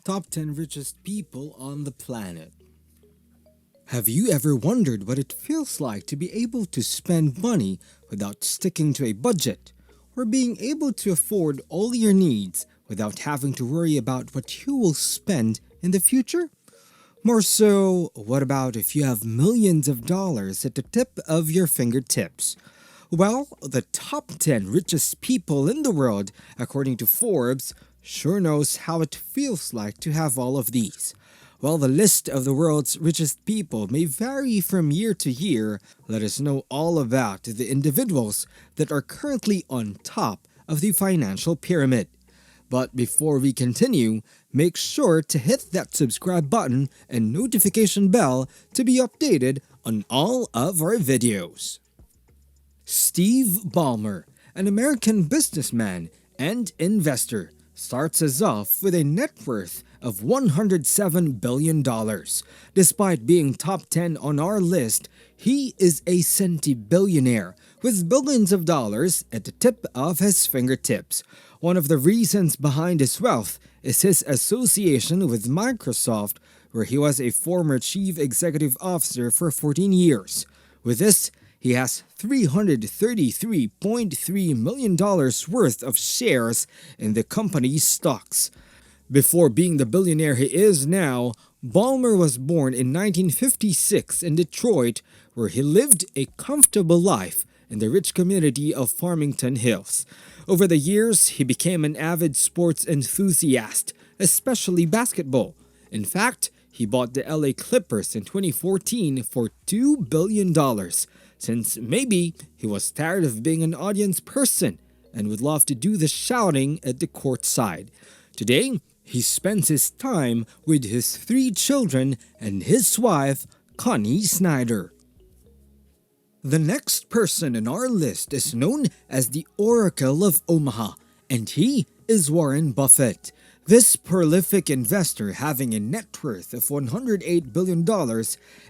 Top 10 richest people on the planet. Have you ever wondered what it feels like to be able to spend money without sticking to a budget, or being able to afford all your needs without having to worry about what you will spend in the future? More so, what about if you have millions of dollars at the tip of your fingertips? Well, the top 10 richest people in the world, according to Forbes, sure knows how it feels like to have all of these. While the list of the world's richest people may vary from year to year, let us know all about the individuals that are currently on top of the financial pyramid. But before we continue, make sure to hit that subscribe button and notification bell to be updated on all of our videos. Steve Ballmer, an American businessman and investor, starts us off with a net worth of $107 billion. Despite being top 10 on our list, he is a centibillionaire with billions of dollars at the tip of his fingertips. One of the reasons behind his wealth is his association with Microsoft, where he was a former chief executive officer for 14 years. With this, he has $333.3 million worth of shares in the company's stocks. Before being the billionaire he is now, Ballmer was born in 1956 in Detroit, where he lived a comfortable life in the rich community of Farmington Hills. Over the years, he became an avid sports enthusiast, especially basketball. In fact, he bought the LA Clippers in 2014 for $2 billion. Since maybe he was tired of being an audience person and would love to do the shouting at the court side. Today, he spends his time with his 3 children and his wife, Connie Snyder. The next person on our list is known as the Oracle of Omaha, and he is Warren Buffett. This prolific investor, having a net worth of $108 billion,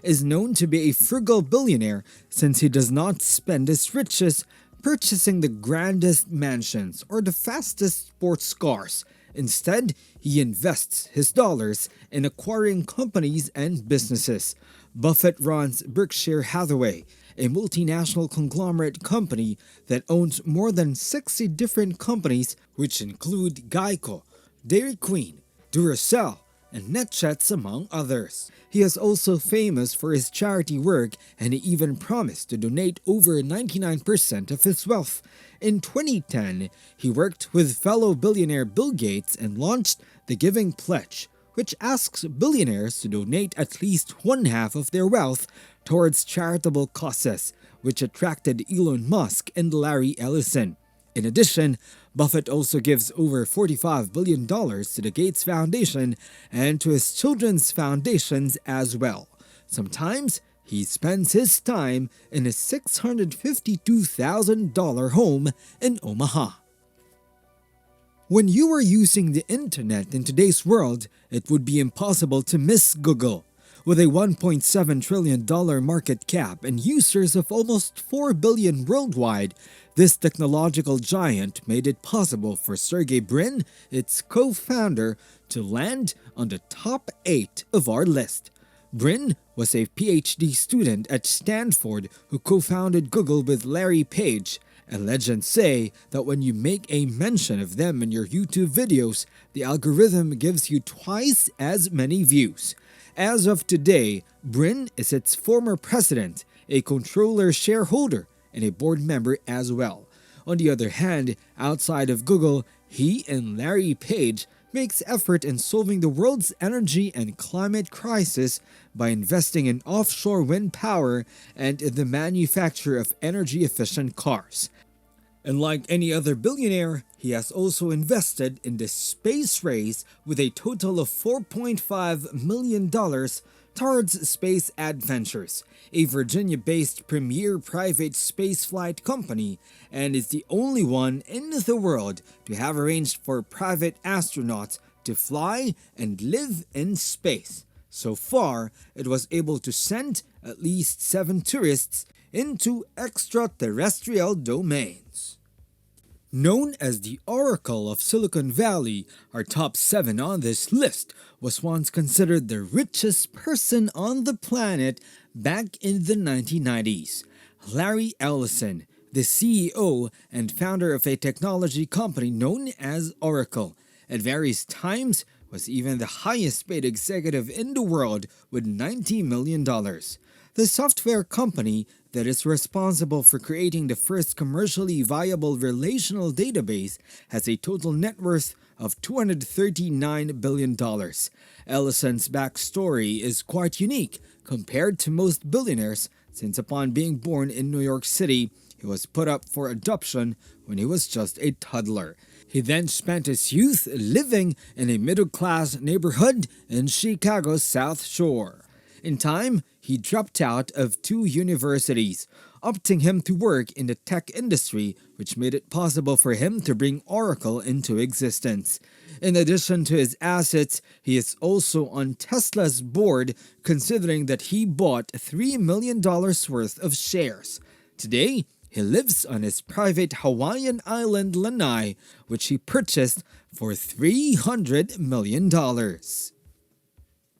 is known to be a frugal billionaire since he does not spend his riches purchasing the grandest mansions or the fastest sports cars. Instead, he invests his dollars in acquiring companies and businesses. Buffett runs Berkshire Hathaway, a multinational conglomerate company that owns more than 60 different companies, which include Geico, Dairy Queen, Duracell, and NetJets, among others. He is also famous for his charity work, and he even promised to donate over 99% of his wealth. In 2010, he worked with fellow billionaire Bill Gates and launched the Giving Pledge, which asks billionaires to donate at least one half of their wealth towards charitable causes, which attracted Elon Musk and Larry Ellison. In addition, Buffett also gives over $45 billion to the Gates Foundation and to his children's foundations as well. Sometimes, he spends his time in his $652,000 home in Omaha. When you are using the internet in today's world, it would be impossible to miss Google. With a $1.7 trillion market cap and users of almost 4 billion worldwide, this technological giant made it possible for Sergey Brin, its co-founder, to land on the top 8 of our list. Brin was a PhD student at Stanford who co-founded Google with Larry Page, and legends say that when you make a mention of them in your YouTube videos, the algorithm gives you twice as many views. As of today, Brin is its former president, a controller shareholder, and a board member as well. On the other hand, outside of Google, he and Larry Page makes effort in solving the world's energy and climate crisis by investing in offshore wind power and in the manufacture of energy-efficient cars. And like any other billionaire, he has also invested in the space race with a total of $4.5 million towards Space Adventures, a Virginia-based premier private spaceflight company, and is the only one in the world to have arranged for private astronauts to fly and live in space. So far, it was able to send at least 7 tourists into extraterrestrial domains. Known as the Oracle of Silicon Valley, our top 7 on this list was once considered the richest person on the planet back in the 1990s. Larry Ellison, the CEO and founder of a technology company known as Oracle, at various times was even the highest paid executive in the world with $90 million. The software company that is responsible for creating the first commercially viable relational database has a total net worth of $239 billion. Ellison's backstory is quite unique compared to most billionaires, since upon being born in New York City, he was put up for adoption when he was just a toddler. He then spent his youth living in a middle-class neighborhood in Chicago's South Shore. In time, he dropped out of 2 universities, opting him to work in the tech industry, which made it possible for him to bring Oracle into existence. In addition to his assets, he is also on Tesla's board, considering that he bought $3 million worth of shares. Today, he lives on his private Hawaiian island Lanai, which he purchased for $300 million.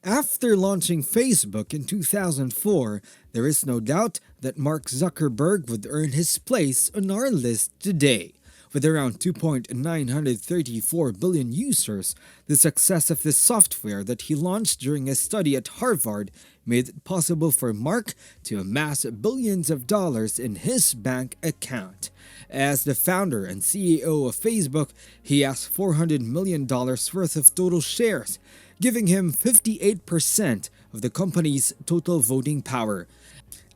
After launching Facebook in 2004, there is no doubt that Mark Zuckerberg would earn his place on our list today. With around 2.934 billion users, the success of the software that he launched during a study at Harvard made it possible for Mark to amass billions of dollars in his bank account. As the founder and CEO of Facebook, he has $400 million worth of total shares, giving him 58% of the company's total voting power.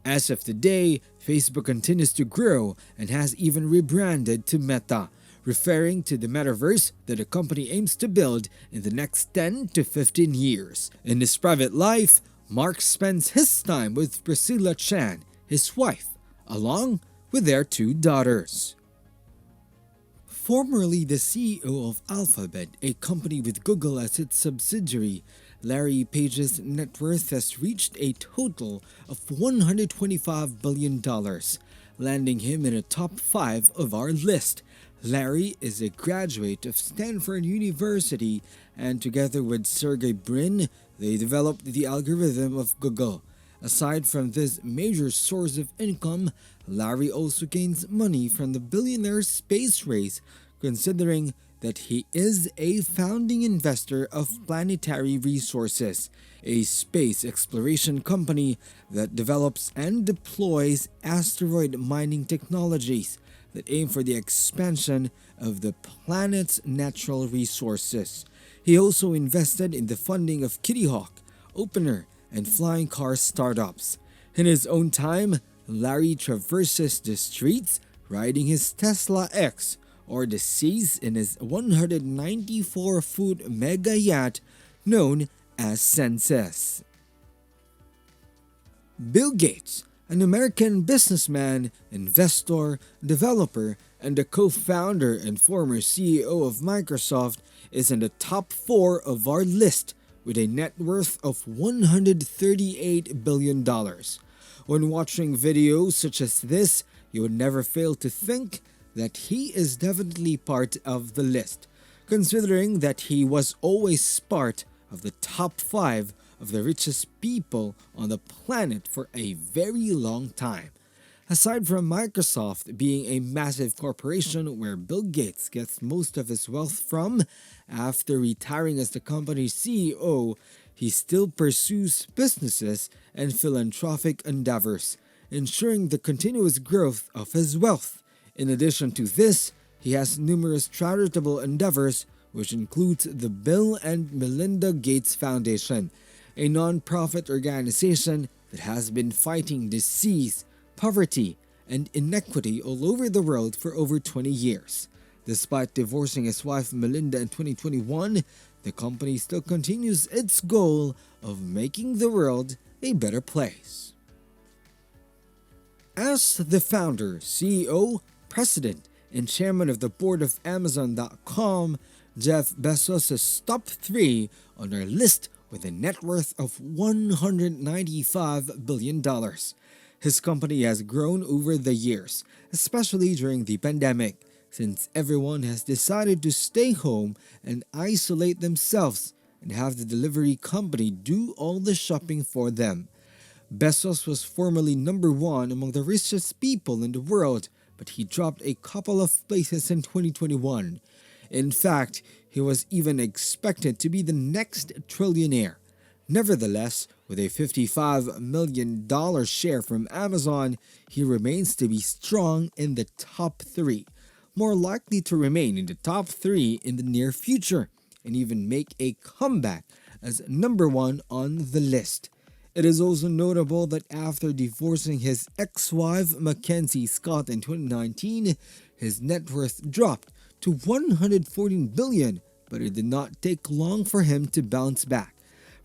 As of today, Facebook continues to grow and has even rebranded to Meta, referring to the metaverse that the company aims to build in the next 10 to 15 years. In his private life, Mark spends his time with Priscilla Chan, his wife, along with their 2 daughters. Formerly the CEO of Alphabet, a company with Google as its subsidiary, Larry Page's net worth has reached a total of $125 billion, landing him in the top 5 of our list. Larry is a graduate of Stanford University, and together with Sergey Brin, they developed the algorithm of Google. Aside from this major source of income, Larry also gains money from the billionaire space race, considering that he is a founding investor of Planetary Resources, a space exploration company that develops and deploys asteroid mining technologies that aim for the expansion of the planet's natural resources. He also invested in the funding of Kitty Hawk, Opener, and flying car startups. In his own time, Larry traverses the streets riding his Tesla X or the seas in his 194-foot mega yacht known as Census. Bill Gates, an American businessman, investor, developer, and the co-founder and former CEO of Microsoft, is in the top 4 of our list with a net worth of $138 billion. When watching videos such as this, you would never fail to think that he is definitely part of the list, considering that he was always part of the top 5 of the richest people on the planet for a very long time. Aside from Microsoft being a massive corporation where Bill Gates gets most of his wealth from, after retiring as the company's CEO, he still pursues businesses and philanthropic endeavors, ensuring the continuous growth of his wealth. In addition to this, he has numerous charitable endeavors, which includes the Bill and Melinda Gates Foundation, a non-profit organization that has been fighting disease, poverty, and inequity all over the world for over 20 years. Despite divorcing his wife Melinda in 2021, the company still continues its goal of making the world a better place. As the founder, CEO, president, and chairman of the board of Amazon.com, Jeff Bezos is top 3 on our list with a net worth of $195 billion. His company has grown over the years, especially during the pandemic. since everyone has decided to stay home and isolate themselves and have the delivery company do all the shopping for them. Bezos was formerly number one among the richest people in the world, but he dropped a couple of places in 2021. In fact, he was even expected to be the next trillionaire. Nevertheless, with a $55 million share from Amazon, he remains to be strong in the top 3, more likely to remain in the top 3 in the near future, and even make a comeback as number 1 on the list. It is also notable that after divorcing his ex-wife Mackenzie Scott in 2019, his net worth dropped to $114 billion, but it did not take long for him to bounce back.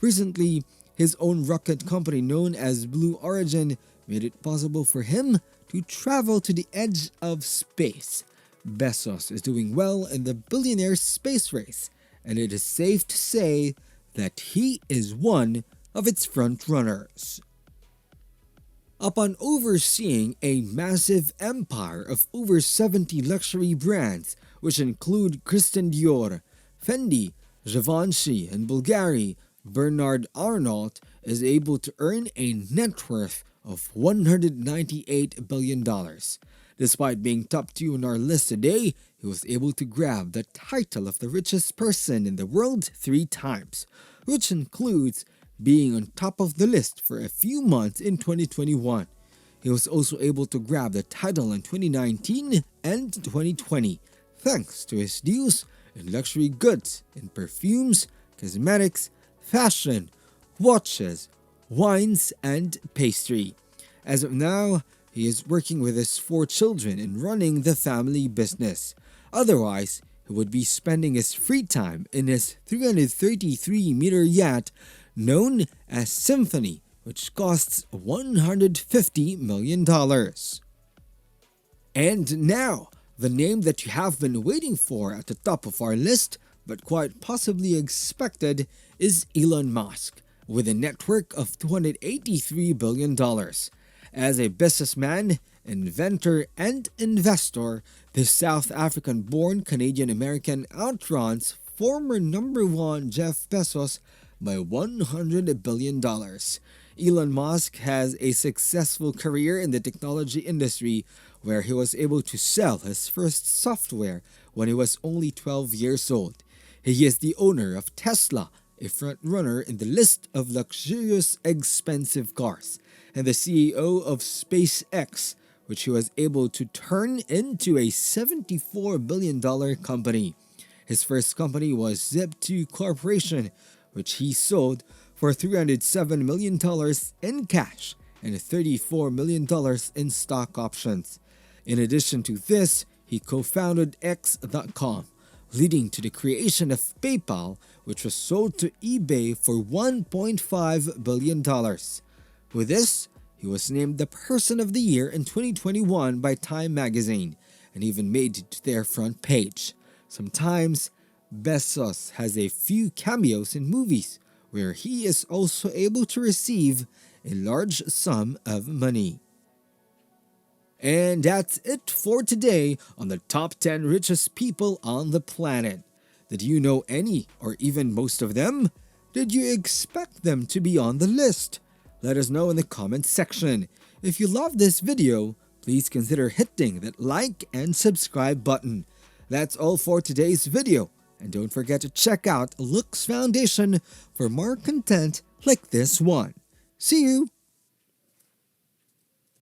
Recently, his own rocket company known as Blue Origin made it possible for him to travel to the edge of space. Bezos is doing well in the billionaire space race, and it is safe to say that he is one of its frontrunners. Upon overseeing a massive empire of over 70 luxury brands, which include Christian Dior, Fendi, Givenchy, and Bulgari, Bernard Arnault is able to earn a net worth of $198 billion. Despite being top 2 on our list today, he was able to grab the title of the richest person in the world 3 times, which includes being on top of the list for a few months in 2021. He was also able to grab the title in 2019 and 2020, thanks to his deals in luxury goods, in perfumes, cosmetics, fashion, watches, wines, and pastry. As of now, he is working with his 4 children and running the family business. Otherwise, he would be spending his free time in his 333-meter yacht known as Symphony, which costs $150 million. And now, the name that you have been waiting for at the top of our list, but quite possibly expected, is Elon Musk, with a net worth of $283 billion. As a businessman, inventor, and investor, the South African-born Canadian-American outruns former number 1 Jeff Bezos by $100 billion. Elon Musk has a successful career in the technology industry where he was able to sell his first software when he was only 12 years old. He is the owner of Tesla, a front-runner in the list of luxurious expensive cars, and the CEO of SpaceX, which he was able to turn into a $74 billion company. His first company was Zip2 Corporation, which he sold for $307 million in cash and $34 million in stock options. In addition to this, he co-founded X.com, leading to the creation of PayPal, which was sold to eBay for $1.5 billion. With this, he was named the Person of the Year in 2021 by Time magazine and even made it to their front page. Sometimes, Bezos has a few cameos in movies where he is also able to receive a large sum of money. And that's it for today on the top 10 richest people on the planet. Did you know any or even most of them? Did you expect them to be on the list? Let us know in the comments section. If you love this video, please consider hitting that like and subscribe button. That's all for today's video. And don't forget to check out Lux Foundation for more content like this one. See you